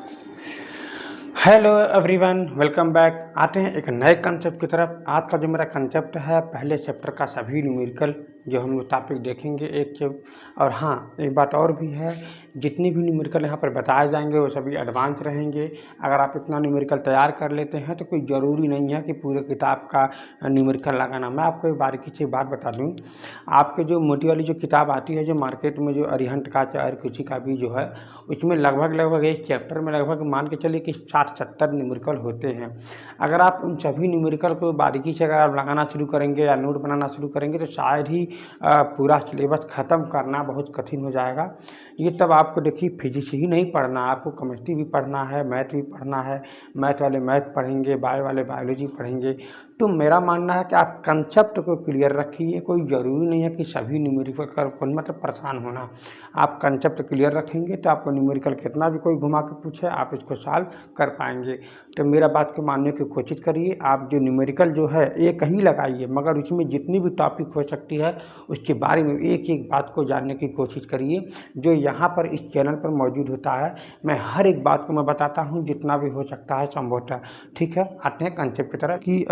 Hello everyone, welcome back. आते हैं एक नए कंसेप्ट की तरफ। आज का जो मेरा कंसेप्ट है, पहले चैप्टर का सभी न्यूमेरिकल जो हम लोग टॉपिक देखेंगे एक के। और हाँ, एक बात और भी है, जितनी भी न्यूमेरिकल यहाँ पर बताए जाएंगे वो सभी एडवांस रहेंगे। अगर आप इतना न्यूमेरिकल तैयार कर लेते हैं तो कोई ज़रूरी नहीं है कि पूरे किताब का न्यूमेरिकल लगाना। मैं आपको एक बारीकी से बात बता दूँ, आपके जो मोटी वाली जो किताब आती है, जो मार्केट में जो अरिहंत का चाहे किसी का भी जो है, उसमें लगभग एक चैप्टर में लगभग मान के चलिए कि 60-70 न्यूमेरिकल होते हैं। अगर आप उन सभी न्यूमेरिकल को बारीकी से अगर आप लगाना शुरू करेंगे या नोट बनाना शुरू करेंगे तो शायद ही पूरा सिलेबस ख़त्म करना बहुत कठिन हो जाएगा। ये तब आपको देखिए फिजिक्स ही नहीं पढ़ना, आपको केमिस्ट्री भी पढ़ना है, मैथ भी पढ़ना है। मैथ वाले मैथ पढ़ेंगे, बायो वाले बायोलॉजी पढ़ेंगे। तो मेरा मानना है कि आप कंसेप्ट को क्लियर रखिए। कोई ज़रूरी नहीं है कि सभी न्यूमेरिकल कर मतलब परेशान होना। आप कंसेप्ट क्लियर रखेंगे तो आपको न्यूमेरिकल कितना भी कोई घुमा के पूछे आप इसको सॉल्व कर पाएंगे। तो मेरा बात को मानने की कोशिश करिए। आप जो न्यूमेरिकल जो है एक ही लगाइए, मगर उसमें जितनी भी टॉपिक हो सकती है उसके बारे में एक एक बात को जानने की कोशिश करिए, जो यहाँ पर इस चैनल पर मौजूद होता है। मैं हर एक बात को मैं बताता हूँ जितना भी हो सकता है संभवतः। ठीक है, आते हैं कंसेप्ट की तरह कि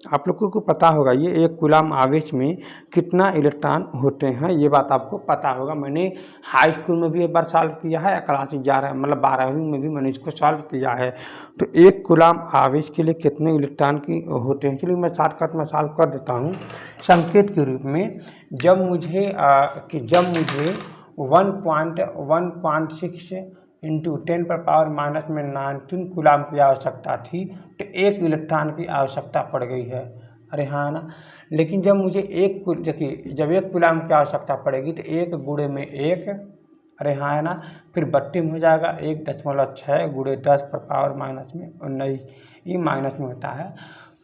आप लोगों को पता होगा ये एक कूलम आवेश में कितना इलेक्ट्रॉन होते हैं, ये बात आपको पता होगा। मैंने हाई स्कूल में भी एक बार सॉल्व किया है, क्लास 11 मतलब 12वीं में भी मैंने इसको सॉल्व किया है। तो एक कूलम आवेश के लिए कितने इलेक्ट्रॉन की होते हैं, चलिए मैं शॉर्टकट में सॉल्व कर देता हूँ संकेत के रूप में। जब मुझे 1.6 इंटू 10⁻⁻19 कूलम की आवश्यकता थी, तो एक इलेक्ट्रॉन की आवश्यकता पड़ गई है। अरे हाँ ना। लेकिन जब मुझे देखिए जब एक कूलम की आवश्यकता पड़ेगी तो 1 गुणे में 1, अरे हाँ है ना, फिर 32 में हो जाएगा 1.6 गुणे 10⁻⁻19, ये माइनस में होता है।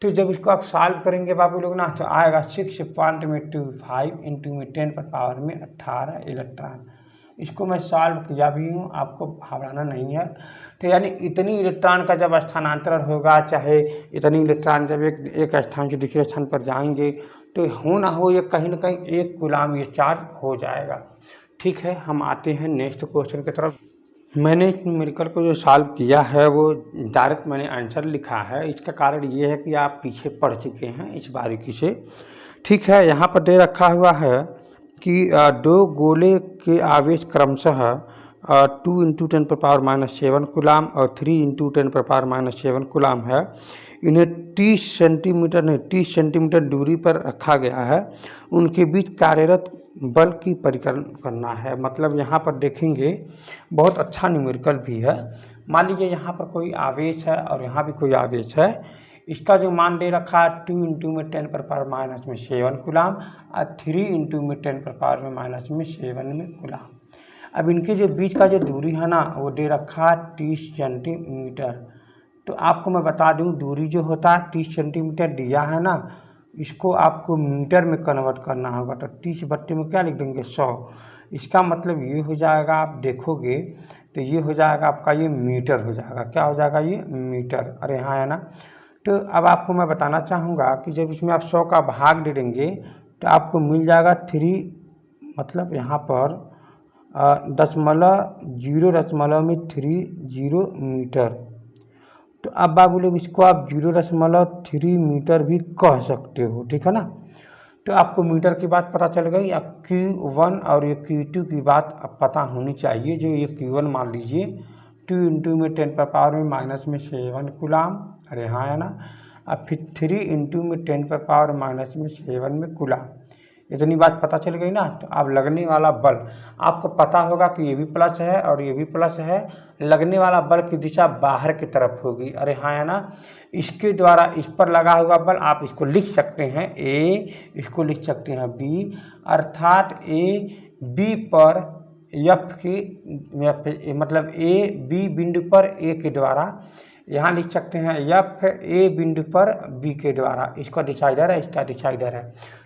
तो जब इसको आप सॉल्व करेंगे बाबू लोग ना, तो आएगा 6.25 इंटू में 10⁻18 इलेक्ट्रॉन। इसको मैं सॉल्व किया भी हूँ, आपको घबराना नहीं है। तो यानी इतनी इलेक्ट्रॉन का जब स्थानांतरण होगा, चाहे इतनी इलेक्ट्रॉन जब एक स्थान से दूसरे स्थान पर जाएंगे, तो हो ना हो ये कहीं ना कहीं एक कूलम ये चार्ज हो जाएगा। ठीक है, हम आते हैं नेक्स्ट क्वेश्चन की तरफ। मैंने इस न्यूमेरिकल को जो सॉल्व किया है वो डायरेक्ट मैंने आंसर लिखा है। इसका कारण ये है कि आप पीछे पढ़ चुके हैं इस बारीकी से। ठीक है, यहाँ पर दे रखा हुआ है कि 2 गोले के आवेश क्रमशः 2 इंटू 10⁻⁻7 कूलम और 3 इंटू 10⁻⁻7 कूलम है। इन्हें 30 सेंटीमीटर दूरी पर रखा गया है। उनके बीच कार्यरत बल की परिकलन करना है। मतलब यहाँ पर देखेंगे बहुत अच्छा न्यूमेरिकल भी है। मान लीजिए यहाँ पर कोई आवेश है और यहाँ भी कोई आवेश है। इसका जो मान दे रखा है 2 इंटू में 10⁻⁻7 कूलम और 3 इंटू में 10⁻⁻7 में कूलम। अब इनके जो बीच का जो दूरी है ना, वो दे रखा है 30 सेंटीमीटर। तो आपको मैं बता दूं, दूरी जो होता है 30 सेंटीमीटर दिया है ना, इसको आपको मीटर में कन्वर्ट करना होगा। तो 30/32 में क्या लिख देंगे, 100। इसका मतलब ये हो जाएगा, आप देखोगे तो ये हो जाएगा आपका, ये मीटर हो जाएगा। क्या हो जाएगा, ये मीटर। अरे हाँ है ना। तो अब आपको मैं बताना चाहूँगा कि जब इसमें आप 100 का भाग दे देंगे तो आपको मिल जाएगा 3, मतलब यहाँ पर 0.30 मीटर। तो अब बाबू लोग इसको आप 0.3 मीटर भी कह सकते हो। ठीक है ना। तो आपको मीटर की बात पता चल गई। अब Q1 और ये Q2 की बात अब पता होनी चाहिए। जो ये Q1 मान लीजिए 2 इंटू में 10⁻⁻7 कूलम, अरे हाँ है ना। अब फिर 3 इंटू में 10⁻⁻7 में कूलम। इतनी बात पता चल गई ना। तो अब लगने वाला बल आपको पता होगा कि ये भी प्लस है और ये भी प्लस है। लगने वाला बल की दिशा बाहर की तरफ होगी। अरे हाँ है ना। इसके द्वारा इस पर लगा हुआ बल आप इसको लिख सकते हैं ए, इसको लिख सकते हैं बी, अर्थात ए बी पर एफ की मतलब ए बी बिंदु पर ए के द्वारा, यहाँ लिख सकते हैं एफ ए बिंदु पर बी के द्वारा। इसका डिसाइडर है, इसका डिसाइडर है।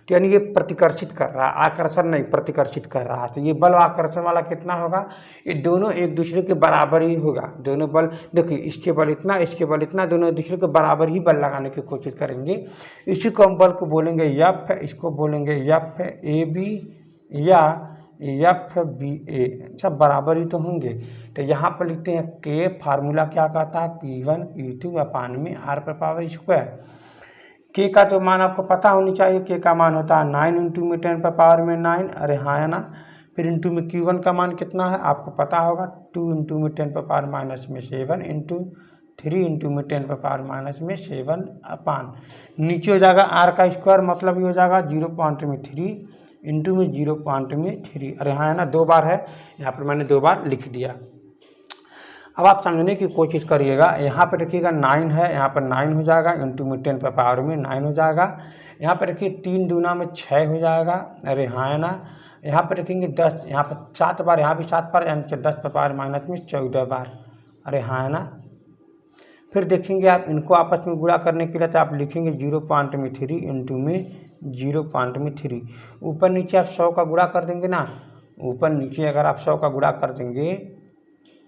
तो यानी ये प्रतिकर्षित कर रहा है, आकर्षण नहीं, प्रतिकर्षित कर रहा है। तो ये बल आकर्षण वाला कितना होगा, ये दोनों एक दूसरे के बराबर ही होगा। दोनों बल देखिए, इसके बल इतना, इसके बल इतना, दोनों एक दूसरे के बराबर ही बल लगाने की कोशिश करेंगे। इसी को हम बल को बोलेंगे एफ, इसको बोलेंगे एफ ए बी या एफ बी ए, सब बराबर ही तो होंगे। तो यहाँ पर लिखते हैं के, फार्मूला क्या कहता है Q1 Q2 अपान में R पर पावर स्क्वायर। के का तो मान आपको पता होनी चाहिए, के का मान होता है 9 इंटू में 10 पर पावर में 9, अरे हाँ है ना। फिर इंटू में Q1 का मान कितना है आपको पता होगा, 2 इंटू में 10 पर पावर माइनस में 7 इंटू 3 इंटू में 10 पर पावर माइनस में 7 अपान, नीचे हो जाएगा R का स्क्वायर, मतलब ये हो जाएगा 0.3 इंटू में 0.3, अरे हाँ है ना, 2 बार है, यहाँ पर मैंने 2 बार लिख दिया। अब आप समझने की कोशिश करिएगा, यहाँ पर देखिएगा 9 है, यहाँ पर 9 हो जाएगा इंटू में 10 पर पावर में 9 हो जाएगा। यहाँ पर देखिए 3 दूना में 6 हो जाएगा, अरे हाँ है ना। यहाँ पर देखेंगे 10, यहाँ पर 7 बार, यहाँ भी 7 बार, यानी कि 10 पर पावर माइनस में 14 बार, अरे हाँ है ना। फिर देखेंगे आप इनको आपस में गुणा करने के लिए तो आप लिखेंगे 0.3 इंटू में 0.3, ऊपर नीचे आप 100 का गुणा कर देंगे ना, ऊपर नीचे अगर आप 100 का गुणा कर देंगे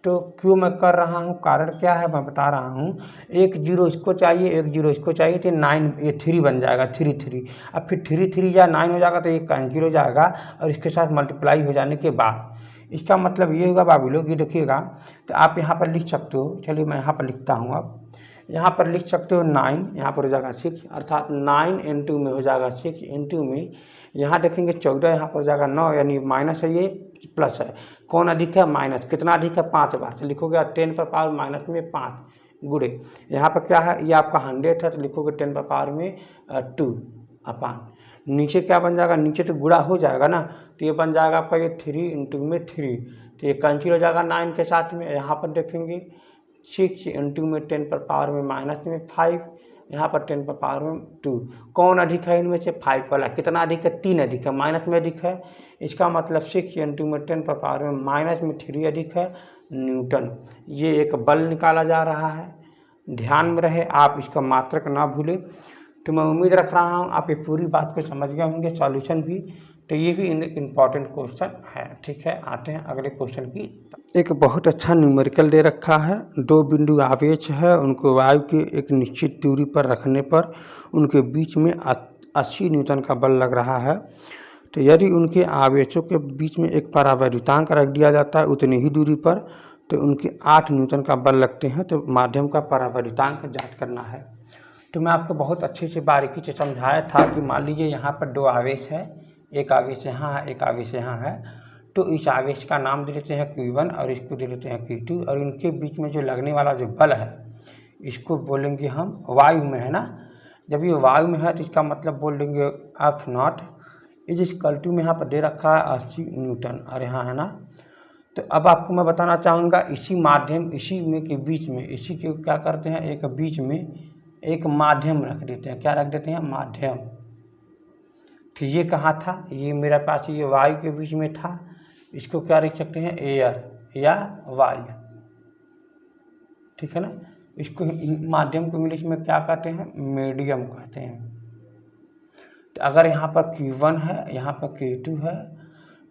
तो क्यों मैं कर रहा हूँ, कारण क्या है मैं बता रहा हूँ। 1 0 इसको चाहिए, 1 0 इसको चाहिए, तो 9 ये 3 बन जाएगा, 3 3, अब फिर 3 3 या 9 हो जाएगा, तो ये कैंसिल हो जाएगा और इसके साथ मल्टीप्लाई हो जाने के बाद इसका मतलब ये होगा बाबू लोग, ये देखिएगा। तो आप यहाँ पर लिख सकते हो, चलिए मैं यहाँ पर लिखता हूँ। अब यहाँ पर लिख सकते हो 9, यहाँ पर हो जाएगा 6, अर्थात 9 इंटू में हो जाएगा 6 इंटू में यहाँ देखेंगे 14, यहाँ पर हो जाएगा 9, यानी माइनस है, ये प्लस है, कौन अधिक है माइनस, कितना अधिक है 5 बार, तो लिखोगे 10 पर पावर माइनस में 5 गुणे, यहाँ पर क्या है ये आपका 100 है, तो लिखोगे 10 पर पावर में 2 अपान, नीचे क्या बन जाएगा, नीचे तो गुणा हो जाएगा ना, तो ये बन जाएगा आपका ये 3 इंटू में 3, तो ये कैंसिल हो जाएगा 9 के साथ में। यहाँ पर देखेंगे 6 इंटू में 10 पर पावर में माइनस में 5, यहाँ पर 10 पर पावर में 2, कौन अधिक है इनमें से 5 वाला, कितना अधिक है 3 अधिक है, माइनस में अधिक है, इसका मतलब 6 इंटू में 10 पर पावर में माइनस में 3 अधिक है न्यूटन। ये एक बल निकाला जा रहा है, ध्यान में रहे आप इसका मात्रक ना भूलें। तो मैं उम्मीद रख रहा हूँ आप ये पूरी बात को समझ गए होंगे, सॉल्यूशन भी, तो ये भी इम्पॉर्टेंट क्वेश्चन है। ठीक है, आते हैं अगले क्वेश्चन की। एक बहुत अच्छा न्यूमेरिकल दे रखा है, 2 बिंदु आवेश है, उनको वायु के एक निश्चित दूरी पर रखने पर उनके बीच में 80 न्यूटन का बल लग रहा है। तो यदि उनके आवेशों के बीच में एक परावैद्युतांक रख दिया जाता है उतनी ही दूरी पर, तो उनके 8 न्यूटन का बल लगते हैं। तो माध्यम का परावैद्युतांक ज्ञात करना है। तो मैं आपको बहुत अच्छे से बारीकी से समझाया था कि मान लीजिए यहाँ पर 2 आवेश है, एक आवेश यहाँ है, एक आवेश यहाँ है, तो इस आवेश का नाम दे देते हैं Q1 और इसको दे देते हैं Q2, और इनके बीच में जो लगने वाला जो बल है इसको बोलेंगे हम वायु में, है ना। जब ये वायु में है तो इसका मतलब बोल देंगे F0 इज इक्वल टू में यहाँ पर दे रखा है 80 न्यूटन, अरे हाँ है ना। तो अब आपको मैं बताना चाहूँगा इसी माध्यम, इसी में के बीच में, इसी के क्या करते हैं, एक बीच में एक माध्यम रख देते हैं, क्या रख देते हैं, माध्यम। तो ये कहाँ था, ये मेरे पास ये वायु के बीच में था, इसको क्या लिख सकते हैं, एयर या वायु, ठीक है ना। इसको माध्यम को इंग्लिश में क्या कहते हैं, मीडियम कहते हैं। तो अगर यहाँ पर Q1 है, यहाँ पर Q2 है,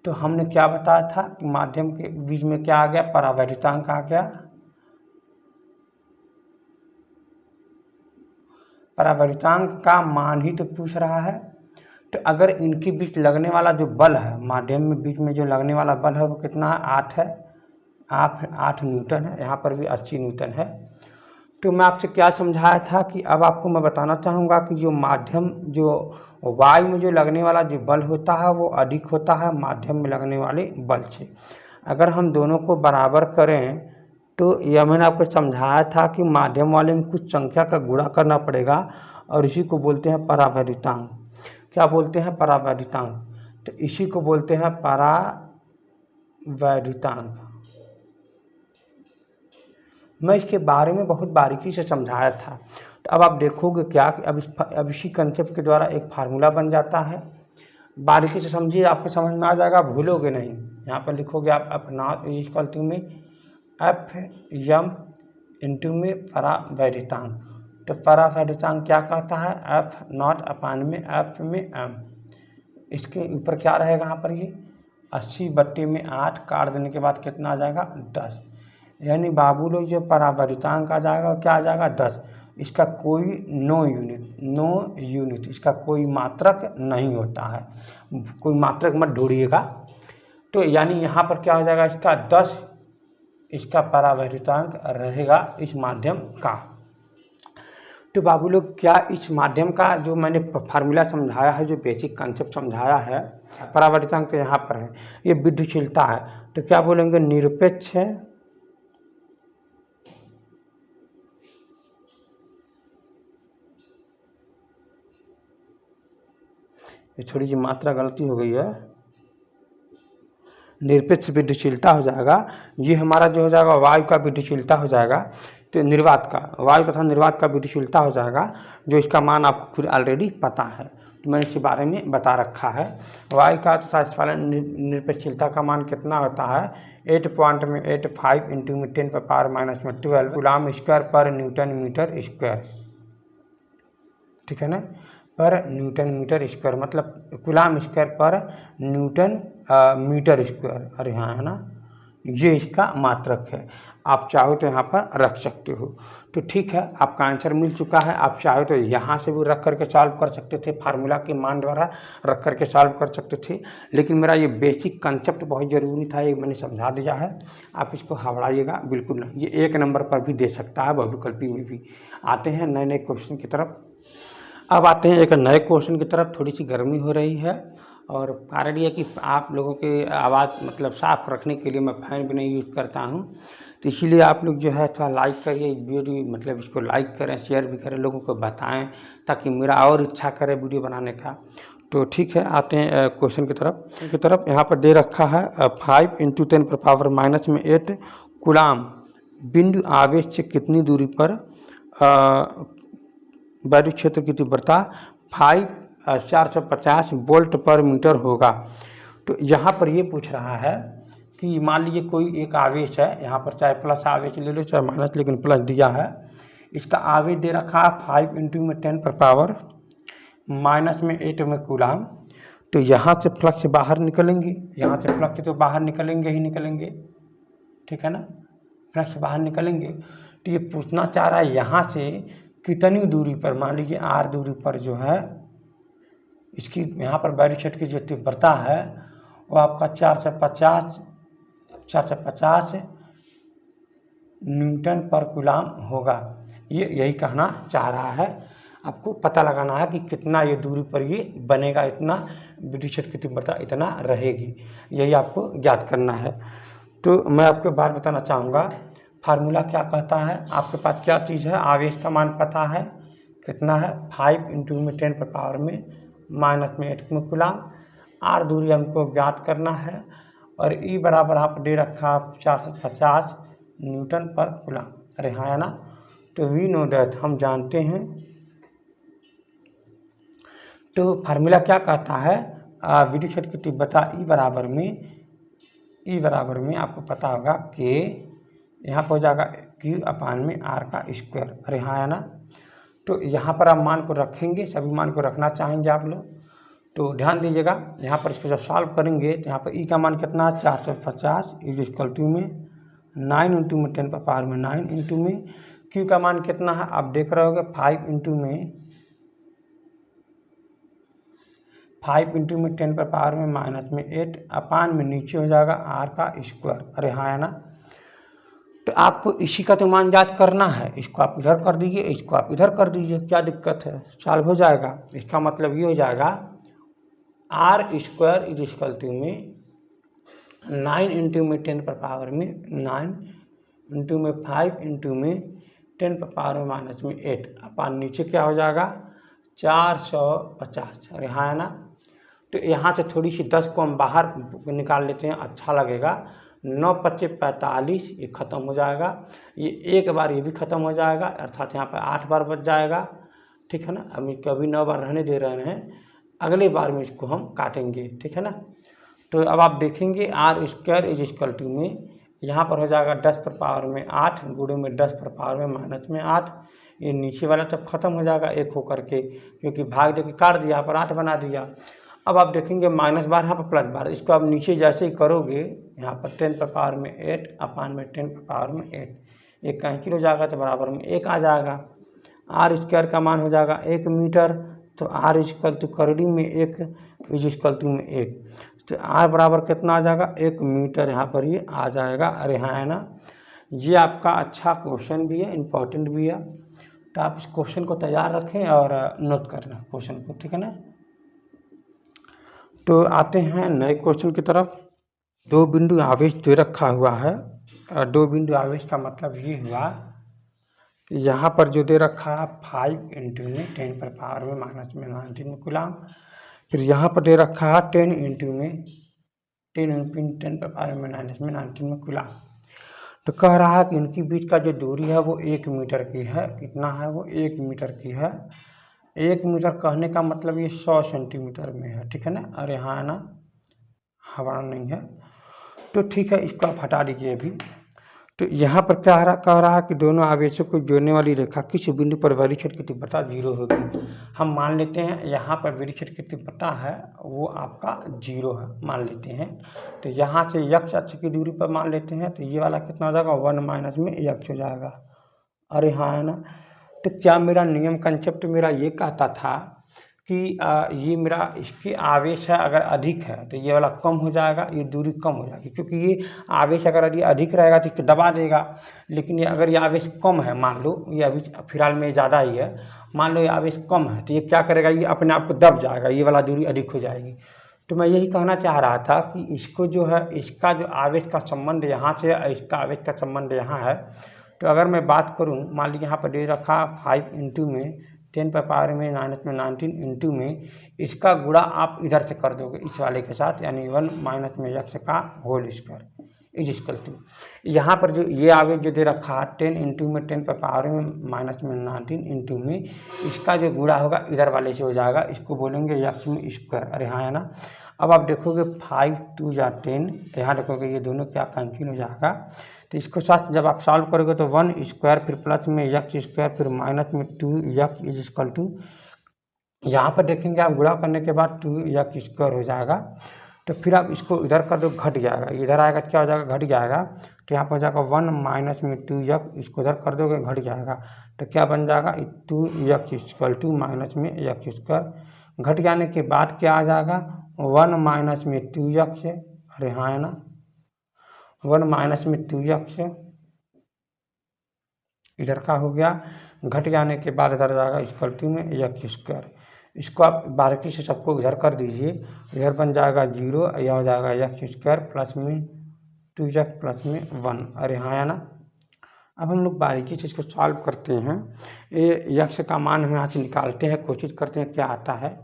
तो हमने क्या बताया था कि माध्यम के बीच में क्या आ गया, परावैद्युतांक आ गया। परावैद्युतांक का मान ही तो पूछ रहा है। तो अगर इनके बीच लगने वाला जो बल है, माध्यम में बीच में जो लगने वाला बल है वो कितना है, 8 है, 8 न्यूटन है, यहाँ पर भी 80 न्यूटन है। तो मैं आपसे क्या समझाया था कि अब आपको मैं बताना चाहूँगा कि जो माध्यम, जो वायु में जो लगने वाला जो बल होता है वो अधिक होता है माध्यम में लगने वाले बल से। अगर हम दोनों को बराबर करें तो यह मैंने आपको समझाया था कि माध्यम वाले में कुछ संख्या का गुणा करना पड़ेगा, और इसी को बोलते हैं परावैद्युतांक। क्या बोलते हैं, परावैद्युतांक। तो इसी को बोलते हैं परावैद्युतांक। मैं इसके बारे में बहुत बारीकी से समझाया था। तो अब आप देखोगे क्या कि अब इसी कंसेप्ट के द्वारा एक फार्मूला बन जाता है। बारीकी से समझिए, आपको समझ में आ जाएगा, भूलोगे नहीं। यहाँ पर लिखोगे आप F0 इज इक्वल टू में Fm इंटू में परावैद्युतांक। तो परावैद्युतांक क्या कहता है, F0 अपान में F में m। इसके ऊपर क्या रहेगा, यहाँ पर ये 80/8 काट देने के बाद कितना आ जाएगा, 10। यानी बाबू लोग जो परावैद्युतांक आ जाएगा क्या आ जाएगा, 10। इसका कोई नो यूनिट, इसका कोई मात्रक नहीं होता है। कोई मात्रक मत ढूंढिएगा, तो यानी यहाँ पर क्या हो जाएगा, इसका 10 इसका परावैद्युतांक रहेगा इस माध्यम का। तो बाबू लोग क्या इस माध्यम का जो मैंने फार्मूला समझाया है, जो बेसिक कंसेप्ट समझाया है, परावैद्युतांक तो यहाँ पर है, ये विद्युतशीलता है, तो क्या बोलेंगे, निरपेक्ष है ये थोड़ी सी मात्रा गलती हो गई है, निरपेक्ष विद्युतशीलता हो जाएगा। ये हमारा जो हो जाएगा वायु का विद्युतशीलता हो जाएगा, तो निर्वात का, वायु तथा निर्वात का विद्युतशीलता हो जाएगा, जो इसका मान आपको खुद ऑलरेडी पता है, तो मैंने इसके बारे में बता रखा है। वायु का तथा निरपेक्षशीलता का मान कितना होता है, 8.85 इंटू 10⁻⁻12 कूलाम स्क्वायर पर न्यूटन मीटर स्क्वायर, ठीक है ना, पर न्यूटन मीटर स्क्वायर, मतलब कूलाम स्क्वायर पर न्यूटन मीटर स्क्वायर। अरे हाँ, है ना, ये इसका मात्रक है। आप चाहो तो यहाँ पर रख सकते हो। तो ठीक है, आपका आंसर मिल चुका है। आप चाहो तो यहाँ से भी रख करके सॉल्व कर सकते थे, फार्मूला के मान द्वारा रख करके सॉल्व कर सकते थे, लेकिन मेरा ये बेसिक कंसेप्ट बहुत ज़रूरी था, ये मैंने समझा दिया है। आप इसको हवड़ाइएगा बिल्कुल नहीं, ये 1 नंबर पर भी दे सकता है, बहुविकल्पी में भी। आते हैं नए नए क्वेश्चन की तरफ। अब आते हैं एक नए क्वेश्चन की तरफ। थोड़ी सी गर्मी हो रही है और कारण ये कि आप लोगों की आवाज़ मतलब साफ रखने के लिए मैं फ़ैन भी नहीं यूज़ करता हूँ, तो इसीलिए आप लोग जो है थोड़ा लाइक करिए वीडियो, मतलब इसको लाइक करें, शेयर भी करें, लोगों को बताएं, ताकि मेरा और इच्छा करे वीडियो बनाने का। तो ठीक है, आते हैं क्वेश्चन की तरफ। यहाँ पर दे रखा है 5 × 10⁻⁻8 कूलाम बिंदु आवेश से कितनी दूरी पर वैद्युत क्षेत्र की तीव्रता 450 वोल्ट पर मीटर होगा। तो यहाँ पर ये पूछ रहा है कि मान लीजिए कोई एक आवेश है, यहाँ पर चाहे प्लस आवेश ले लो चाहे माइनस, लेकिन प्लस दिया है, इसका आवेश दे रखा है 5 × 10⁻⁻8 में कूलाम। तो यहाँ से फ्लक्स बाहर निकलेंगे, यहाँ से फ्लक्स तो बाहर निकलेंगे ही निकलेंगे, ठीक है ना, फ्लक्स बाहर निकलेंगे। तो ये पूछना चाह रहा है यहाँ से कितनी दूरी पर, मान लीजिए r दूरी पर जो है इसकी, यहाँ पर वैद्युत क्षेत्र की जो तीव्रता है वो आपका 450 न्यूटन पर कूलाम होगा। ये यही कहना चाह रहा है। आपको पता लगाना है कि कितना ये दूरी पर ये बनेगा, इतना विद्युत क्षेत्र की तीव्रता इतना रहेगी, यही आपको ज्ञात करना है। तो मैं आपको बात बताना चाहूँगा, फार्मूला क्या कहता है, आपके पास क्या चीज़ है, आवेश का मान पता है कितना है, 5 × 10⁻⁻8 में कूलाम, r दूरी हमको ज्ञात करना है, और E बराबर आप दे रखा 450 न्यूटन पर कूलाम। अरे हाँ, है ना, तो वी नो दैट, हम जानते हैं। तो फार्मूला क्या कहता है, विद्युत क्षेत्र की तीव्रता E बराबर में आपको पता होगा कि यहाँ पर हो जाएगा Q/r का स्क्वायर। अरे हाँ, है ना, तो यहाँ पर आप मान को रखेंगे, सभी मान को रखना चाहेंगे आप लोग, तो ध्यान दीजिएगा। यहाँ पर इसको जब सॉल्व करेंगे तो यहाँ पर E का मान कितना है, 450 में 9 × 10⁻⁹ इंटू में Q का मान कितना है, आप देख रहे होगे 5 × 10⁻⁻8 अपान में नीचे हो जाएगा r का स्क्वायर। अरे हाँ, है ना, तो आपको इसी का तो मान याद करना है, इसको आप इधर कर दीजिए, इसको आप इधर कर दीजिए, क्या दिक्कत है, सॉल्व हो जाएगा। इसका मतलब ये हो जाएगा r square is equal to में 9 × 10⁻⁹ इंटू में 5 × 10⁻⁻8 अपान नीचे क्या हो जाएगा 450। अरे हाँ, है ना, तो यहाँ से थोड़ी सी 10 को हम बाहर निकाल लेते हैं, अच्छा लगेगा। 9 × 5 = 45, ये ख़त्म हो जाएगा, ये एक बार ये भी ख़त्म हो जाएगा, अर्थात यहाँ पर 8 बार बच जाएगा, ठीक है ना। हम कभी 9 बार रहने दे रहे हैं, अगले बार में इसको हम काटेंगे, ठीक है ना। तो अब आप देखेंगे r square is equal to में यहाँ पर हो जाएगा 10⁻8 गुणे में 10⁻⁻8, ये नीचे वाला तब खत्म हो जाएगा एक होकर के, क्योंकि भाग देके काट दिया, यहाँ पर 8 बना दिया। अब आप देखेंगे माइनस बार, यहाँ पर प्लस बार, इसको आप नीचे जैसे ही करोगे यहाँ पर 10⁻8 अपान में 10⁻8 एक कैंसिल हो जाएगा, तो बराबर में 1 आ जाएगा। r स्क्वायर का मान हो जाएगा 1 मीटर, तो r इक्वल टू करड़ी में 1 इज इक्वल टू में 1, तो आर बराबर कितना आ जाएगा 1 मीटर, यहाँ पर ये आ जाएगा। अरे हाँ, है ना। ये आपका अच्छा क्वेश्चन भी है, इम्पोर्टेंट भी है, तो आप इस क्वेश्चन को तैयार रखें और नोट करना क्वेश्चन को, ठीक है ना। तो आते हैं नए क्वेश्चन की तरफ। 2 बिंदु आवेश दे रखा हुआ है। 2 बिंदु आवेश का मतलब ये हुआ कि यहाँ पर जो दे रखा है 5 इंटू में 10 पर पावर में माइनस में 19 कूलाम, फिर यहाँ पर दे रखा है 10 इंटू में 10 पर पावर में माइनस में 19 कूलाम। तो कह रहा है कि इनकी बीच का जो दूरी है वो 1 मीटर की है। कितना है वो? 1 मीटर की है। 1 मीटर कहने का मतलब ये 100 सेंटीमीटर में है, ठीक है ना। अरे हाँ, है ना, हवा नहीं है तो ठीक है, इसको आप हटा दीजिए अभी। तो यहाँ पर क्या कह रहा है कि दोनों आवेशों को जोड़ने वाली रेखा किस बिंदु पर विक्षेप की तीव्रता 0 होगी। हम मान लेते हैं यहाँ पर विक्षेप की तीव्रता है वो आपका 0 है, मान लेते हैं। तो यहाँ से यक्ष अक्ष की दूरी पर मान लेते हैं, तो ये वाला कितना हो जाएगा 1 माइनस में यक्ष हो जाएगा। अरे हाँ, है ना। तो क्या मेरा नियम कंसेप्ट मेरा ये कहता था कि ये मेरा इसके आवेश है अगर अधिक है तो ये वाला कम हो जाएगा, ये दूरी कम हो जाएगी, क्योंकि ये आवेश अगर यदि अधिक रहेगा तो इसको दबा देगा। लेकिन ये अगर ये आवेश कम है, मान लो ये अभी फिलहाल में ज़्यादा ही है, मान लो ये आवेश कम है, तो ये क्या करेगा, ये अपने आप को दब जाएगा, ये वाला दूरी अधिक हो जाएगी। तो मैं यही कहना चाह रहा था कि इसको जो है, इसका जो आवेश का संबंध यहाँ से है, इसका आवेश का संबंध यहाँ है। तो अगर मैं बात करूँ, मान लीजिए यहाँ पर दे रखा 5 इंटू में 10 पर पावर में माइनस में 19 इंटू में इसका गुणा आप इधर से कर दोगे इस वाले के साथ, यानी 1 माइनस में यक्ष का whole square is equal to, यहाँ पर जो ये आवेश जो दे रखा है 10 इंटू में 10 पर पावर में माइनस में 19 इंटू में इसका जो गुणा होगा इधर वाले से हो जाएगा, इसको बोलेंगे यक्ष में स्क्वायर। अरे हाँ, है ना। अब आप देखोगे 5 2 या 10, यहाँ देखोगे ये दोनों क्या कैंसिल हो जाएगा। तो इसको साथ जब आप सॉल्व करोगे तो 1 स्क्वायर फिर प्लस में यक्ष स्क्वायर फिर माइनस में 2 यक्ष इज इक्वल टू, यहाँ पर देखेंगे आप गुणा करने के बाद 2 यक्ष स्क्वायर हो जाएगा। तो फिर आप इसको इधर कर दो, घट जाएगा, इधर आएगा क्या हो जाएगा, घट जाएगा। तो यहाँ पर हो जाएगा 1 माइनस में 2 यक्ष, इसको इधर कर दोगे घट जाएगा, तो क्या बन जाएगा 2 यक्ष इक्वल टू माइनस में यक्ष स्क्वायर। घट जाने के बाद क्या आ जाएगा 1 माइनस में 2 यक्ष, अरे हाँ, है ना, 1 माइनस में 2 यक्ष इधर का हो गया, घट जाने के बाद इधर जाएगा इक्वल टू में यक्ष स्क्वायर। इसको आप बारीकी से सबको इधर कर दीजिए, इधर बन जाएगा 0, यह हो जाएगा यक्ष स्क्वायर प्लस में 2 यक्ष प्लस में 1। अरे हाँ, है ना। अब हम लोग बारीकी से इसको सॉल्व करते हैं। ये यक्ष का मान हम यहाँ से निकालते हैं, कोशिश करते हैं क्या आता है।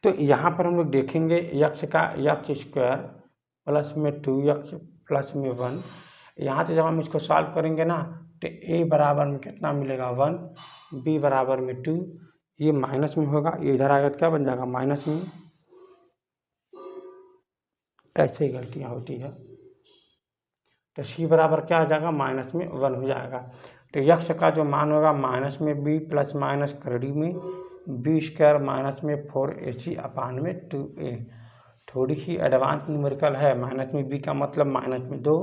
तो यहाँ पर हम लोग देखेंगे यक्ष का यक्ष स्क्वायर प्लस में 2 यक्ष प्लस में 1, यहाँ से जब हम इसको सॉल्व करेंगे ना तो a बराबर में कितना मिलेगा 1, b बराबर में 2, ये माइनस में होगा, ये इधर आएगा तो क्या बन जाएगा माइनस में। ऐसे ही गलतियाँ होती है। तो c बराबर क्या हो जाएगा माइनस में 1 हो जाएगा। तो यक्ष का जो मान होगा माइनस में b प्लस माइनस करड़ी में b स्क्वायर माइनस में 4ac अपान में 2a। थोड़ी सी एडवांस न्यूमेरिकल है। माइनस में b का मतलब माइनस में 2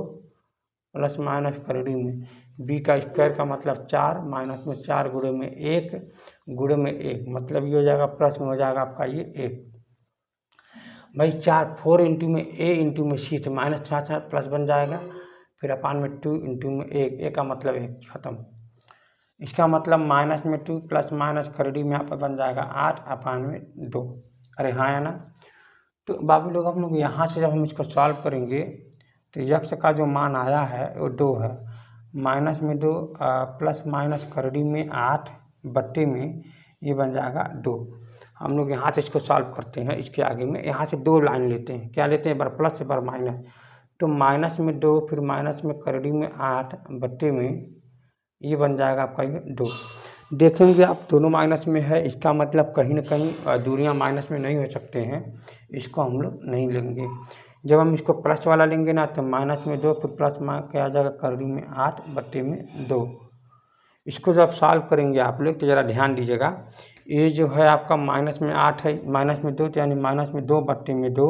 प्लस माइनस करड़ी में b का स्क्वायर का मतलब 4 माइनस में 4 गुणे में 1 गुणे में 1, मतलब ये हो जाएगा प्लस में हो जाएगा आपका ये 1 भाई 4 4 इंटू में a इंटू में c, तो माइनस 4 प्लस बन जाएगा, फिर अपान में 2 इंटू में 1, a का मतलब 1 खत्म। इसका मतलब माइनस में 2 प्लस माइनस करड़ी में यहाँ पर बन जाएगा 8 अपान में 2। अरे हाँ, है ना। तो बाबू लोग हम लोग यहाँ से जब हम इसको सॉल्व करेंगे तो यक्ष का जो मान आया है वो 2 है, माइनस में 2 प्लस माइनस करड़ी में 8 बट्टे में ये बन जाएगा 2। हम लोग यहाँ से इसको सॉल्व करते हैं। इसके आगे में यहाँ से 2 लाइन लेते हैं, क्या लेते हैं, बार प्लस बार माइनस। तो माइनस में 2 फिर माइनस में करड़ी में 8 बट्टे में ये बन जाएगा आपका ये 2। देखेंगे आप दोनों माइनस में है, इसका मतलब कहीं ना कहीं दूरियां माइनस में नहीं हो सकते हैं, इसको हम लोग नहीं लेंगे। जब हम इसको प्लस वाला लेंगे ना तो माइनस में 2 फिर प्लस में क्या आ जाएगा करड़ी में 8 बट्टे में 2। इसको जब सॉल्व करेंगे आप लोग तो ज़रा ध्यान दीजिएगा, ये जो है आपका माइनस में 8 है, माइनस में 2 तो यानी माइनस में 2 बट्टे में 2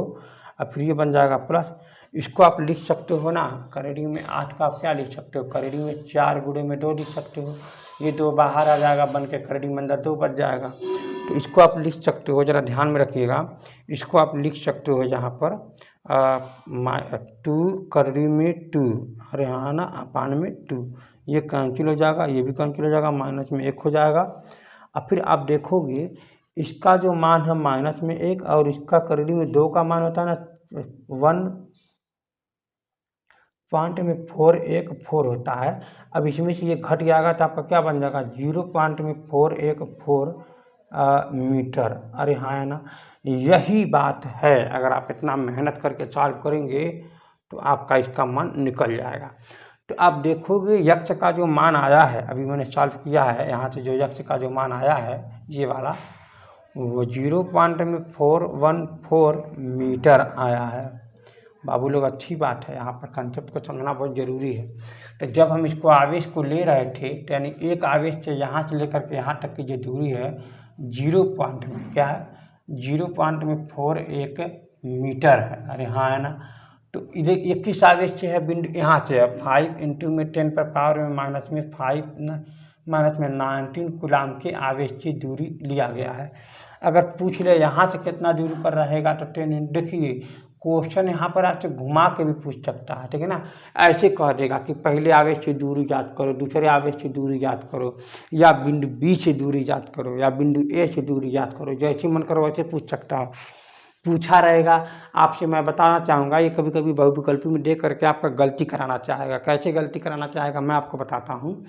और फिर ये बन जाएगा प्लस। इसको आप लिख सकते हो ना, करेडी में 8 का आप क्या लिख सकते हो, करेडी में 4 गुणे में 2 लिख सकते हो। ये 2 बाहर आ जाएगा बन के, करेडी में अंदर 2 बच जाएगा। तो इसको आप लिख सकते हो, ज़रा ध्यान में रखिएगा। इसको आप लिख सकते हो यहाँ पर 2 करेडी में 2 और यहाँ ना अपान में 2, ये कैंसिल हो जाएगा, ये भी कैंसिल हो जाएगा, माइनस में 1 हो जाएगा। अब फिर आप देखोगे इसका जो मान है माइनस में 1 और इसका करेडी में 2 का मान होता है ना 1.414 होता है। अब इसमें से ये घट जाएगा तो आपका क्या बन जाएगा 0.414 मीटर। अरे हाँ है ना, यही बात है। अगर आप इतना मेहनत करके सॉल्व करेंगे तो आपका इसका मान निकल जाएगा। तो आप देखोगे यक्ष का जो मान आया है, अभी मैंने सॉल्व किया है, यहाँ से जो यक्ष का जो मान आया है ये वाला, वो 0.414 मीटर आया है। बाबू लोग अच्छी बात है, यहाँ पर कंसेप्ट को समझना बहुत ज़रूरी है। तो जब हम इसको आवेश को ले रहे थे, तो यानी एक आवेश से यहाँ से लेकर के यहाँ तक की जो दूरी है 0 पॉइंट में क्या है 0.41 मीटर है। अरे हाँ है ना। तो इधर 21 आवेश से है बिंदु, यहाँ से है 5 × में 10 पर पावर में माइनस में 5 माइनस में 19 कूलाम के आवेश की दूरी लिया गया है। अगर पूछ ले यहाँ से कितना दूरी पर रहेगा तो 10, देखिए क्वेश्चन यहाँ पर आपसे घुमा के भी पूछ सकता है, ठीक है ना। ऐसे कह देगा कि पहले आवेश की दूरी याद करो, दूसरे आवेश की दूरी याद करो, या बिंदु बी से दूरी याद करो, या बिंदु ए से दूरी याद करो, जैसे मन करो वैसे पूछ सकता हो। पूछा रहेगा आपसे, मैं बताना चाहूँगा ये कभी कभी बहुविकल्पी में देख करके आपका गलती कराना चाहेगा। कैसे गलती कराना चाहेगा मैं आपको बताता हूँ।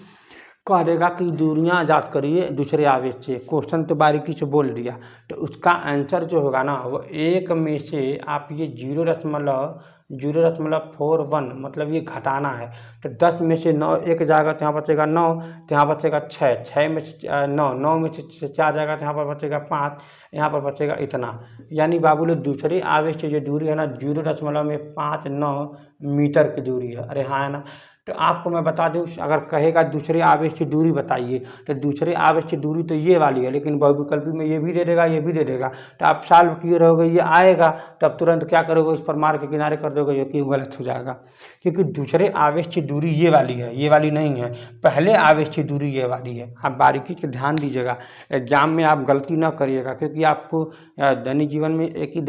कह देगा कि दूरियां याद करिए दूसरे आवेश से, क्वेश्चन तो बारीकी से बोल दिया, तो उसका आंसर जो होगा ना वो 1 में से आप ये 0.41 मतलब ये घटाना है। तो 10 में से 9 एक जाएगा तो यहाँ बचेगा 9, तो यहाँ बचेगा 6, 6 में से 9, 9 में से 4 जाएगा तो यहाँ पर बचेगा 5, यहाँ पर बचेगा इतना। यानी बाबू लोग दूसरे आवेश से जो दूरी है ना 0.59 मीटर की दूरी है। अरे हाँ है ना। तो आपको मैं बता दूं, अगर कहेगा दूसरे आवेश की दूरी बताइए तो दूसरे आवेश की दूरी तो ये वाली है, लेकिन बहुविकल्पी में ये भी दे देगा ये भी दे देगा। तो आप सॉल्व किए रहोगे ये आएगा, तब तुरंत क्या करोगे इस पर मार के किनारे कर दोगे, जो कि गलत हो जाएगा। क्योंकि दूसरे आवेश की दूरी ये वाली है, ये वाली नहीं है। पहले आवेश की दूरी ये वाली है। आप बारीकी से ध्यान दीजिएगा, एग्जाम में आप गलती ना करिएगा, क्योंकि आपको दैनिक जीवन में एक ही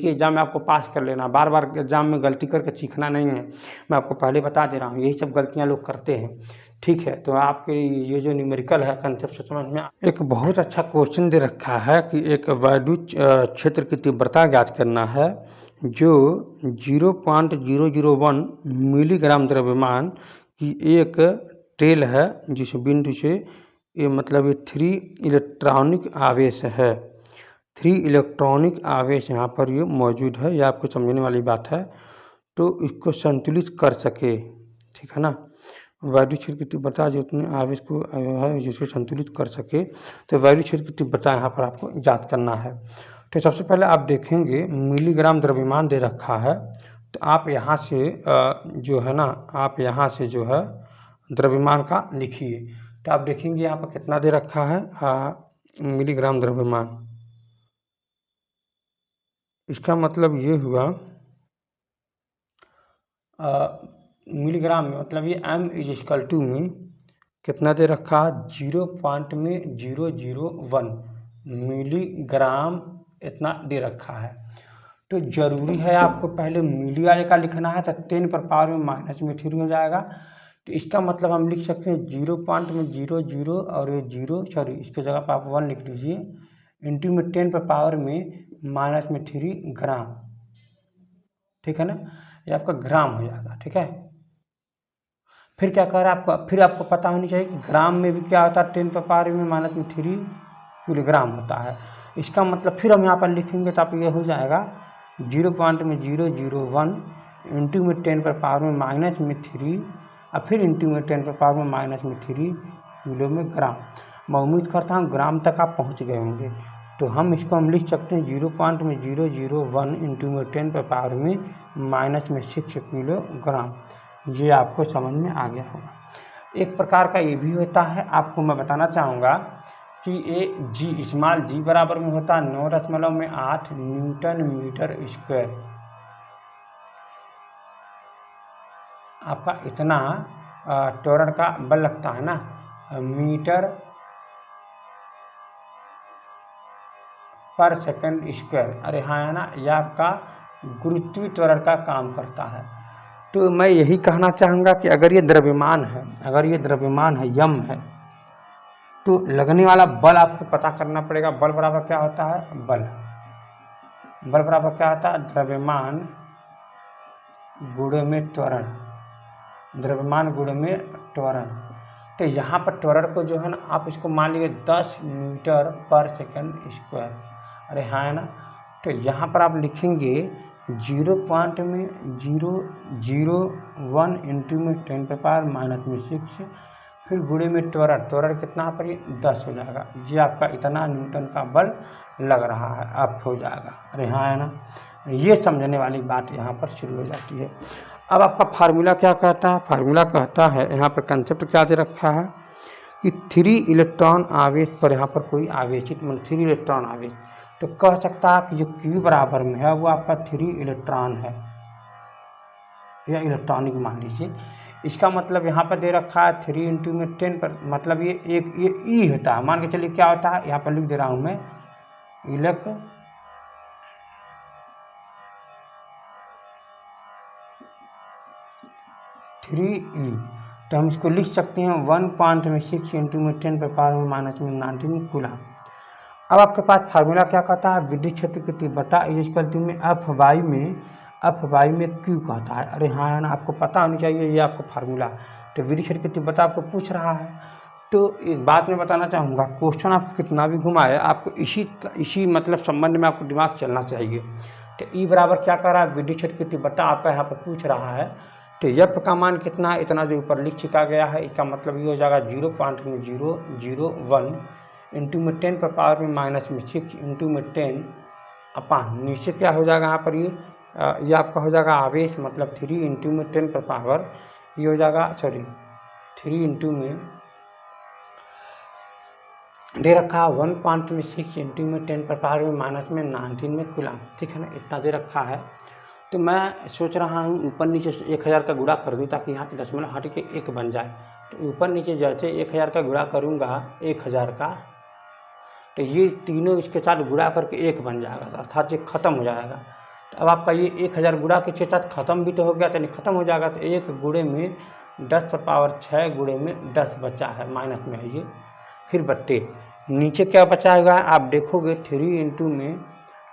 एग्जाम में आपको पास कर लेना, बार बार एग्जाम में गलती करके सीखना नहीं है। मैं आपको पहले बता दे रहा हूँ, यही सब गलतियाँ लोग करते हैं, ठीक है। तो आपके ये जो न्यूमेरिकल है कंसेप्ट समझ में। एक बहुत अच्छा क्वेश्चन दे रखा है कि एक वैद्युत क्षेत्र की तीव्रता ज्ञात करना है जो 0.001 मिलीग्राम द्रव्यमान की एक टेल है, जिस बिंदु से ये मतलब ये 3 इलेक्ट्रॉनिक आवेश है। 3 इलेक्ट्रॉनिक आवेश यहाँ पर ये मौजूद है, ये आपको समझने वाली बात है। तो इसको संतुलित कर सके, ठीक है ना। वैद्युत क्षेत्र की तीव्रता जो उतने आवेश को है जिसको संतुलित कर सके, तो वैद्युत क्षेत्र की तीव्रता यहाँ पर आपको याद करना है। तो सबसे पहले आप देखेंगे मिलीग्राम द्रव्यमान दे रखा है, तो आप यहाँ से जो है ना, आप यहाँ से जो है द्रव्यमान का लिखिए। तो आप देखेंगे यहाँ पर कितना दे रखा है मिलीग्राम द्रव्यमान। इसका मतलब ये हुआ मिलीग्राम में, मतलब ये m में कितना दे रखा है 0.001 मिलीग्राम इतना दे रखा है। तो ज़रूरी है आपको पहले मिली वाले का लिखना है, तो 10 पर पावर में माइनस में 3 हो जाएगा। तो इसका मतलब हम लिख सकते हैं 0.00 और ये 0 सॉरी इसकी जगह पर आप 1 लिख लीजिए, इंटू में 10 पर पावर में माइनस में 3 ग्राम, ठीक है ना। ये आपका ग्राम हो जाएगा, ठीक है। फिर क्या कह रहा है आपको, फिर आपको पता होनी चाहिए कि ग्राम में भी क्या होता है 10 पर पावर में माइनस में 3 किलोग्राम होता है। इसका मतलब फिर हम यहाँ पर लिखेंगे तो आप ये हो जाएगा 0.001 इंटू में 10 पर पावर में माइनस में 3 और फिर इंटू में 10 पर पावर में माइनस में 3 किलो में ग्राम। मैं उम्मीद करता हूँ ग्राम तक आप पहुँच गए होंगे। तो हम इसको हम लिख सकते हैं 0.001 इंटू में 10 पर पावर में माइनस में 6 किलोग्राम। ये आपको समझ में आ गया होगा। एक प्रकार का ये भी होता है, आपको मैं बताना चाहूँगा कि ये जी स्मॉल जी बराबर में होता है 9.8 न्यूटन मीटर स्क्वायर। आपका इतना त्वरण का बल लगता है ना, मीटर पर सेकंड स्क्वायर। अरे हाँ है ना, यह आपका गुरुत्वीय त्वरण का काम करता है। तो मैं यही कहना चाहूँगा कि अगर ये द्रव्यमान है, यम है, तो लगने वाला बल आपको पता करना पड़ेगा। बल बराबर क्या होता है, बल बराबर क्या होता है, द्रव्यमान गुणे में त्वरण, द्रव्यमान गुणे में त्वरण। तो यहाँ पर त्वरण को जो है ना, आप इसको मान लीजिए 10 मीटर पर सेकंड स्क्वायर। अरे हाँ है ना, तो यहाँ पर आप लिखेंगे 0.001 इंटू में 10⁻⁻⁶, फिर गुणे में त्वरण कितना पर 10 हो जाएगा। ये आपका इतना न्यूटन का बल लग रहा है, अब हो जाएगा। अरे हाँ है ना, ये समझने वाली बात यहाँ पर शुरू हो जाती है। अब आपका फार्मूला क्या कहता है, फार्मूला कहता है, यहाँ पर कंसेप्ट क्या दे रखा है कि 3 इलेक्ट्रॉन आवेश पर यहाँ पर कोई आवेशित 3 इलेक्ट्रॉन आवेश, तो कह सकता है कि जो Q बराबर में है वो आपका 3 इलेक्ट्रॉन है या इलेक्ट्रॉनिक मान लीजिए। इसका मतलब यहाँ पर दे रखा है 3 इंटू में 10 पर, मतलब ये ई होता है। मान के चलिए क्या होता है, यहाँ पर लिख दे रहा हूँ मैं, E, तो हम इसको लिख सकते हैं 1.6 इंटू में 10⁻⁻⁻⁹ कूलम। अब आपके पास फार्मूला क्या कहता है, विद्युत क्षेत्र की तीव्रता इक्वल में एफ वाई में क्यू कहता है। अरे हाँ है ना, आपको पता होनी चाहिए ये आपको फार्मूला। तो विद्युत क्षेत्र की तीव्रता आपको पूछ रहा है, तो एक बात मैं बताना चाहूँगा, क्वेश्चन आपको कितना भी घुमाए, आपको इसी मतलब संबंध में आपको दिमाग चलना चाहिए। तो ई बराबर क्या कर रहा है, विद्युत क्षेत्र की तीव्रता आपका यहाँ पर पूछ रहा है। तो एफ का मान कितना है, इतना जो ऊपर लिख चुका गया है, इसका मतलब ये हो जाएगा 0.001 इंटू में 10⁻⁻⁶ इंटू में 10 अपान नीचे क्या हो जाएगा यहाँ पर, ये आपका हो जाएगा आवेश, मतलब 3 इंटू में 10 पर पावर, ये हो जाएगा 3 इंटू में दे रखा है 1.6 इंटू में 10⁻⁻⁹ में कूलम। ठीक है ना, इतना दे रखा है। तो मैं सोच रहा हूँ ऊपर नीचे 1000 का गुणा कर दूँ ताकि यहाँ से दशमलव हट के 1 बन जाए। तो ऊपर नीचे जैसे 1000 का गुणा करूँगा 1000 का, तो ये तीनों इसके साथ गुणा करके 1 बन जाएगा, अर्थात ये खत्म हो जाएगा। तो अब आपका ये 1000 गुणा के साथ खत्म भी तो हो गया, तो नहीं खत्म हो जाएगा। तो 1 गुणे में 10⁻6 गुणे में 10 बचा है, माइनस में है ये, फिर बट्टे नीचे क्या बचा होगा आप देखोगे 3 इंटू में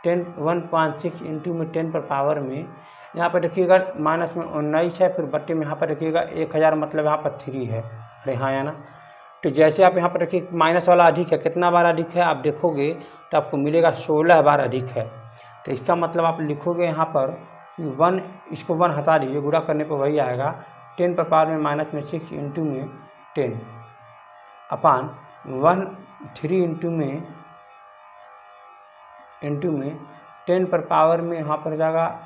1.6 इंटू में 10 पर पावर में, यहाँ पर देखिएगा माइनस में 19 है, फिर बट्टे में यहाँ पर देखिएगा 1000, मतलब यहाँ पर 3 है। अरे हाँ या ना, तो जैसे आप यहाँ पर देखिए माइनस वाला अधिक है, कितना बार अधिक है आप देखोगे तो आपको मिलेगा 16 बार अधिक है। तो इसका मतलब आप लिखोगे यहाँ पर 1, इसको 1 हटा दीजिए, गुणा करने पर वही आएगा 10 पर पावर में -6 इंटू में 10 अपान 3 इंटू में 10 पर पावर में यहाँ पर जाएगा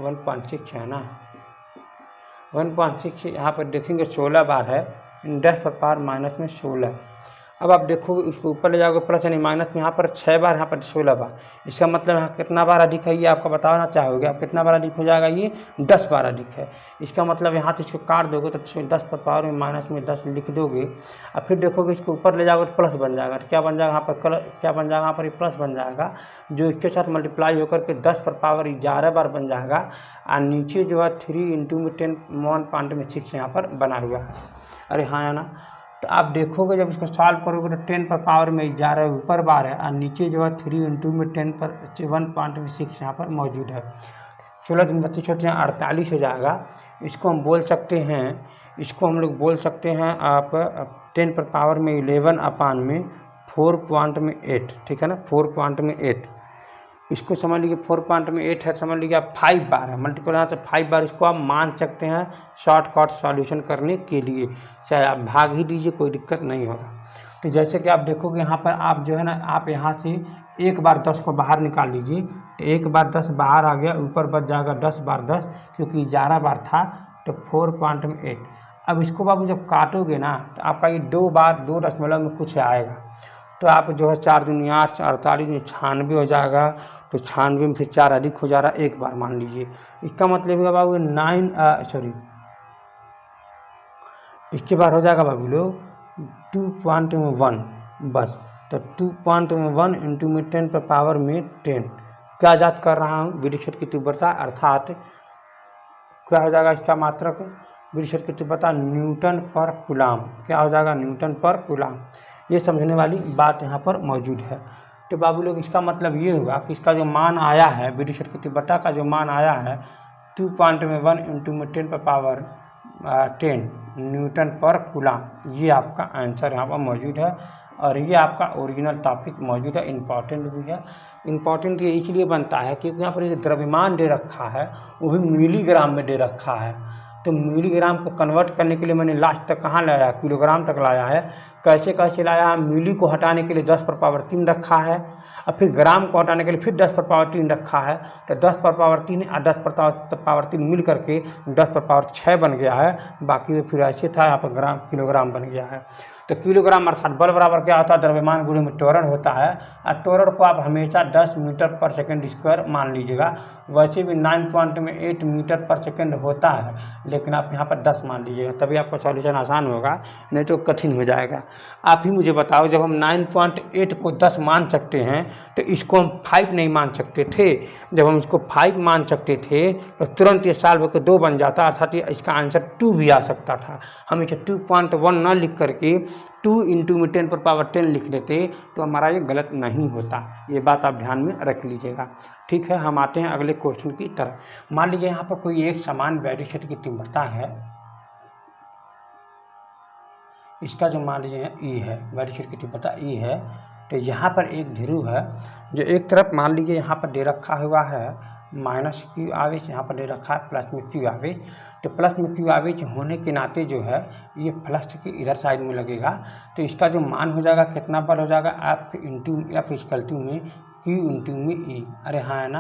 1.6 है ना, 1.6 यहाँ पर देखेंगे 16 बार है, 10 पर पावर माइनस में 16। अब आप देखोगे उसको ऊपर ले जाओगे प्लस यानी माइनस में, यहाँ पर 6 बार, यहाँ पर 16 बार। इसका मतलब यहाँ कितना बार अधिक है ये आपको बताना चाहोगे आप, कितना बार अधिक हो जाएगा, ये 10 बार अधिक है। इसका मतलब यहाँ से इसको काट दोगे तो 10 पर पावर में माइनस में 10 लिख दोगे, और फिर देखोगे इसको ऊपर ले जाओगे तो प्लस बन जाएगा। तो क्या बन जाएगा यहाँ पर, क्या बन जाएगा यहाँ पर, प्लस बन जाएगा, जो इसके साथ मल्टीप्लाई होकर के 10 पर पावर 11 बार बन जाएगा। और नीचे जो है 3 इंटू में 10⁻⁻⁶ यहाँ पर बना हुआ है। अरे हाँ ना, तो आप देखोगे जब इसको सॉल्व करोगे तो 10 पर पावर में 11 ऊपर बार है, और नीचे जो है 3 इंटू में 10 पर 1.6 यहाँ पर मौजूद है। 16 दिन 32 होते हैं 48 हो जाएगा। इसको हम बोल सकते हैं, इसको हम लोग बोल सकते हैं आप 10 पर पावर में 11 अपान में 4.8, ठीक है ना, 4.8। इसको समझ लीजिए 4.8 है, समझ लीजिए आप 5 बार है, मल्टीपल यहाँ से 5 बार इसको आप मान सकते हैं शॉर्टकट सॉल्यूशन करने के लिए, चाहे आप भाग ही दीजिए कोई दिक्कत नहीं होगा। तो जैसे कि आप देखोगे यहाँ पर आप जो है ना, आप यहाँ से एक बार 10 को बाहर निकाल लीजिए, तो एक बार 10 बाहर आ गया, ऊपर बच जाएगा 10 बार 10, क्योंकि 11 बार था, तो 4.8। अब इसको बाबू जब काटोगे ना तो आपका ये 2 बार 2 दशमलव में कुछ आएगा, तो आप जो है 4 दूनी 8, 48 में 96 हो जाएगा। तो 96 में फिर 4 अधिक हो जा रहा है, एक बार मान लीजिए। इसका मतलब है बाबू 9 इसके बाद हो जाएगा बाबू लोग 2.1 बस। तो 2.1 इंटू में 10 पर पावर में 10 क्या याद कर रहा हूँ, विद्युत की तीव्रता, अर्थात क्या हो जाएगा इसका मात्रक विद्युत की तीव्रता न्यूटन पर कूलाम। क्या हो जाएगा, न्यूटन पर कूलाम। ये समझने वाली बात यहाँ पर मौजूद है। तो बाबू लोग इसका मतलब ये हुआ कि इसका जो मान आया है, विद्युत की तीव्रता का जो मान आया है 2.1 इंटू में 10 पर पावर 10 न्यूटन पर कूलाम, ये आपका आंसर यहाँ पर मौजूद है। और ये आपका ओरिजिनल टॉपिक मौजूद है, इम्पॉर्टेंट भी है। इम्पॉर्टेंट ये इसलिए बनता है क्योंकि यहाँ पर ये द्रव्यमान दे रखा है, वो भी मिलीग्राम में दे रखा है। तो मिलीग्राम को कन्वर्ट करने के लिए मैंने लास्ट तक कहाँ लाया, किलोग्राम तक लाया है। कैसे कैसे लाया, मिली को हटाने के लिए 10 पर पावर 3 रखा है, और फिर ग्राम को हटाने के लिए फिर 10 पर पावर 3 रखा है। तो 10 पर पावर 3 और 10 पर पावर 3 मिल करके 10 पर पावर 6 बन गया है। बाकी फिर ऐसे था, यहाँ पर ग्राम किलोग्राम बन गया है। तो किलोग्राम अर्थात बल बराबर क्या होता है, द्रव्यमान गुणे में त्वरण होता है। और त्वरण को आप हमेशा 10 मीटर पर सेकंड स्क्वायर मान लीजिएगा। वैसे भी 9.8 मीटर पर सेकंड होता है, लेकिन आप यहाँ पर 10 मान लीजिएगा, तभी आपका सॉल्यूशन आसान होगा, नहीं तो कठिन हो जाएगा। आप ही मुझे बताओ, जब हम 9.8 को 10 मान सकते हैं तो इसको हम 5 नहीं मान सकते थे। जब हम इसको 5 मान सकते थे तो तुरंत ये साल भर को 2 बन जाता, अर्थात इसका आंसर 2 भी आ सकता था। हम इसे 2.1 ना लिख करके 2 इंटू में 10 पर पावर 10 लिख लेते तो हमारा ये गलत नहीं होता। ये बात आप ध्यान में रख लीजिएगा। ठीक है, हम आते हैं अगले क्वेश्चन की तरफ। मान लीजिए यहाँ पर कोई एक समान वैद्युत क्षेत्र की तीव्रता है, इसका जो मान लीजिए ई है, वैद्युत क्षेत्र की तीव्रता ई है। तो यहाँ पर एक ध्रुव है जो एक तरफ मान लीजिए यहाँ पर दे रखा हुआ है माइनस क्यू आवेश, यहाँ पर दे रखा है प्लस में क्यू आवेश। तो प्लस में क्यू आवेश होने के नाते जो है ये प्लस की इधर साइड में लगेगा। तो इसका जो मान हो जाएगा कितना बल हो जाएगा, एफ इक्वल में क्यू इंटू में ई। अरे हाँ है ना,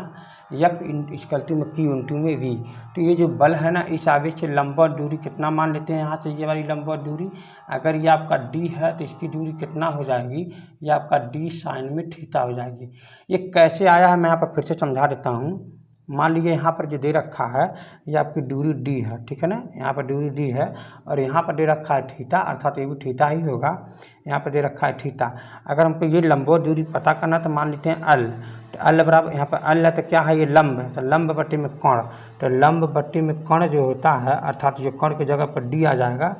एफ इक्वल में क्यू इंटू में वी। तो ये जो बल है ना, इस आवेश से लंबवत दूरी कितना मान लेते हैं, यहाँ से ये वाली लंबवत दूरी, अगर ये आपका डी है तो इसकी दूरी कितना हो जाएगी, ये आपका डी साइन में थीटा हो जाएगी। ये कैसे आया है मैं यहाँ पर फिर से समझा देता हूँ। मान लीजिए यहाँ पर जो दे रखा है ये आपकी दूरी डी है, ठीक है ना, यहाँ पर दूरी डी है और यहाँ पर दे रखा है थीटा, अर्थात ये भी थीटा ही होगा। यहाँ पर दे रखा है थीटा। अगर हमको ये लंबवत दूरी पता करना तो मान लेते हैं एल। तो एल बराबर यहाँ पर एल है तो क्या है, ये लंब है, तो लंब बट्टे में कर्ण। तो लंब बट्टे में कर्ण जो होता है, अर्थात जो कर्ण की जगह पर डी आ जाएगा,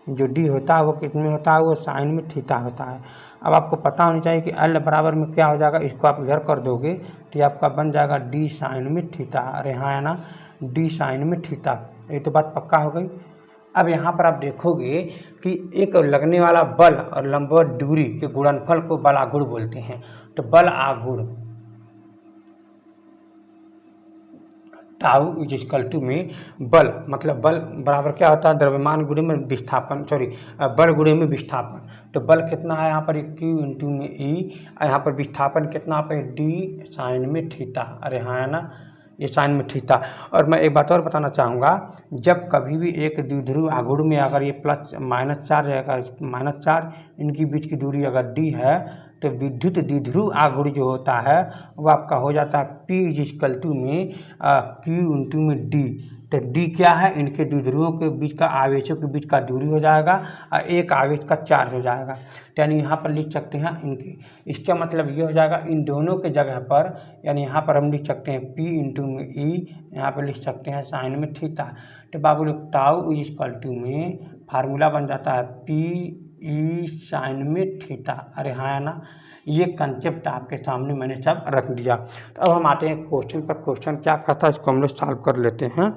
जो डी होता है वो कितने होता है, वो साइन में थीटा होता है। अब आपको पता होनी चाहिए कि एल बराबर में क्या हो जाएगा, इसको आप इधर कर दोगे तो ये आपका बन जाएगा डी साइन में थीटा। अरे हाँ है ना, डी साइन में थीटा। ये तो बात पक्का हो गई। अब यहाँ पर आप देखोगे कि एक लगने वाला बल और लंबवत दूरी के गुणनफल को बल आघूर्ण बोलते हैं। तो बल आघूर्ण टाउ इज इक्वल टू में बल, मतलब बल बराबर क्या होता है, द्रव्यमान गुणे में विस्थापन, बल गुणे में विस्थापन। तो बल कितना है यहाँ पर क्यू इंटू में ई, यहाँ पर विस्थापन कितना पे डी साइन में थीटा। अरे हाँ है ना, ये साइन में थीटा। और मैं एक बात और बताना चाहूँगा, जब कभी भी एक द्विध्रुव आघूर्ण में अगर ये प्लस -4 रहेगा, -4 इनकी बीच की दूरी अगर डी है तो विद्युत द्विध्रुव आघूर्ण जो होता है वो आपका हो जाता है P इज इक्वल टू में Q इंटू में D। तो D क्या है, इनके द्विध्रुवों के बीच का, आवेशों के बीच का दूरी हो जाएगा और एक आवेश का चार्ज हो जाएगा। तो यानी यहाँ पर लिख सकते हैं इनके, इसका मतलब ये हो जाएगा इन दोनों के जगह पर, यानी यहाँ पर हम लिख सकते हैं P इंटू में E, यहाँ पर लिख सकते हैं साइन में थीटा। तो बाबू लोग टाउ इज इक्वल टू में फार्मूला बन जाता है P ई साइन में थीटा। अरे हाँ है ना, ये कंसेप्ट आपके सामने मैंने सब रख दिया। तो अब हम आते हैं क्वेश्चन पर। क्वेश्चन क्या कहता है इसको हम लोग सॉल्व कर लेते हैं।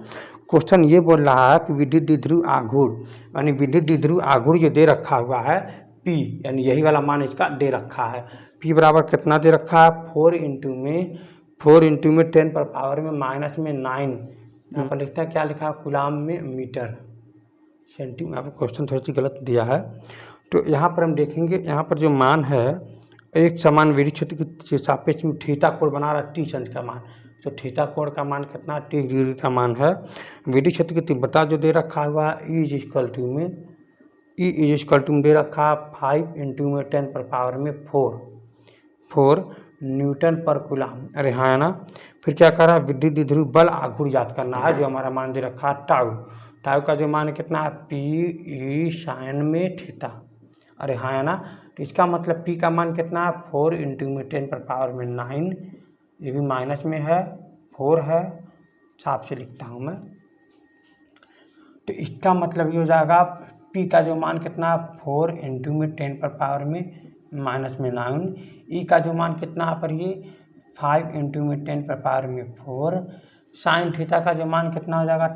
क्वेश्चन ये बोल रहा है कि विद्युत द्विध्रुव आघूर्ण, यानी विद्युत द्विध्रुव आघूर्ण जो दे रखा हुआ है P, यानी यही वाला मान इसका दे रखा है। P बराबर कितना दे रखा है, 4 इंटू में 10 पर पावर में -9। यहाँ पर लिखता है क्या लिखा है, कूलाम में मीटर सेंटीमीटर। यहाँ पर क्वेश्चन थोड़ी सी गलत दिया है। तो यहाँ पर हम देखेंगे, यहाँ पर जो मान है एक समान विद्युत क्षेत्र के सापेक्ष में थीटा कोण बना रहा है, टी चंद का मान। तो थीटा कोण का मान कितना 30 डिग्री का मान है। विद्युत क्षेत्र की तीव्रता जो दे रखा हुआ E इज इक्वल टू दे रखा 5 × 10⁴ न्यूटन पर कूलाम। अरे हाँ है ना। फिर क्या करा, विद्युत द्विध्रुव बल आघूर्ण ज्ञात करना है, जो हमारा मान दे रखा है टाउ का जो मान कितना है P sin में थीटा। अरे हाँ है ना। तो इसका मतलब P का मान कितना है 4 × 10⁹, ये भी माइनस में है, 4 है, साफ से लिखता हूँ मैं। तो इसका मतलब ये हो जाएगा P का जो मान कितना है 4 × 10⁻⁹, E का जो मान कितना है पर ये 5 × 10⁴, साइन थीटा का जो मान कितना हो जाएगा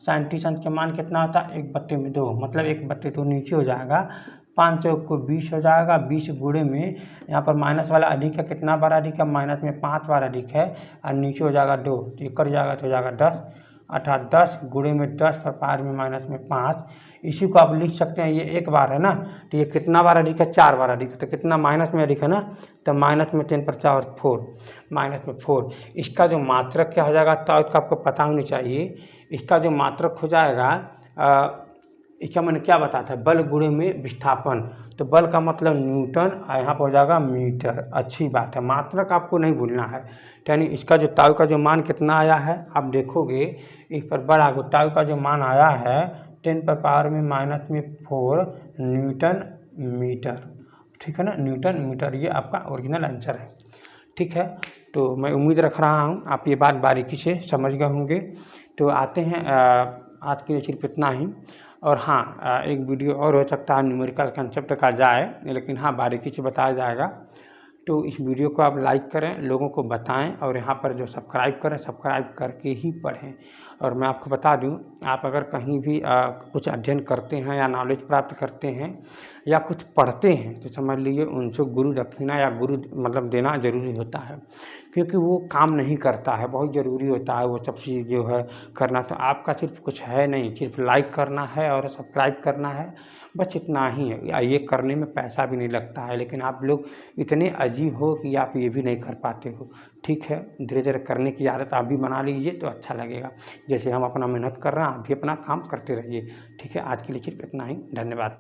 साइन टी सन के मान कितना होता है 1/2, मतलब 1/2 नीचे हो जाएगा, 5 चौक को 20 हो जाएगा, 20 गुणे में यहाँ पर माइनस वाला अधिक है, कितना बार अधिक है, माइनस में 5 बार अधिक है, और नीचे हो जाएगा 2, तो ये कट जाएगा तो हो जाएगा 10, अर्थात 10 गुणे में 10 पर पावर में माइनस में 5। इसी को आप लिख सकते हैं, ये एक बार है ना, तो ये कितना बार अधिक है 4 बार अधिक है, तो कितना माइनस में अधिक है ना, तो माइनस में 10 पर 4 माइनस में 4। इसका जो मात्रक क्या हो जाएगा तो इसका आपको पता होनी चाहिए। इसका जो मात्रक हो जाएगा इसका मैंने क्या बताया था, बल गुणे में विस्थापन, तो बल का मतलब न्यूटन, यहाँ पर हो जाएगा मीटर। अच्छी बात है, मात्रक आपको नहीं भूलना है। यानी इसका जो ताऊ का जो मान कितना आया है आप देखोगे, इस पर बड़ा ताऊ का जो मान आया है 10⁻⁻⁴ न्यूटन मीटर। ठीक है ना, न्यूटन मीटर, ये आपका ओरिजिनल आंसर है। ठीक है, तो मैं उम्मीद रख रहा हूँ आप ये बात बारीकी से समझ गए होंगे। तो आते हैं आज के लिए सिर्फ इतना ही। और हाँ, एक वीडियो और हो सकता है न्यूमेरिकल कंसेप्ट का जाए, लेकिन हाँ बारीकी से बताया जाएगा। तो इस वीडियो को आप लाइक करें, लोगों को बताएं, और यहाँ पर जो सब्सक्राइब करें, सब्सक्राइब करके ही पढ़ें। और मैं आपको बता दूं, आप अगर कहीं भी कुछ अध्ययन करते हैं या नॉलेज प्राप्त करते हैं या कुछ पढ़ते हैं, तो समझ लीजिए उनसे गुरु दक्षिणा या गुरु मतलब देना ज़रूरी होता है, क्योंकि वो काम नहीं करता है, बहुत ज़रूरी होता है वो सब चीज़ जो है करना। तो आपका सिर्फ कुछ है नहीं, सिर्फ लाइक करना है और सब्सक्राइब करना है, बस इतना ही है। ये करने में पैसा भी नहीं लगता है, लेकिन आप लोग इतने अजीब हो कि आप ये भी नहीं कर पाते हो। ठीक है, धीरे धीरे करने की आदत आप भी बना लीजिए तो अच्छा लगेगा। जैसे हम अपना मेहनत कर रहे हैं, आप भी अपना काम करते रहिए। ठीक है, आज के लिए सिर्फ इतना ही, धन्यवाद।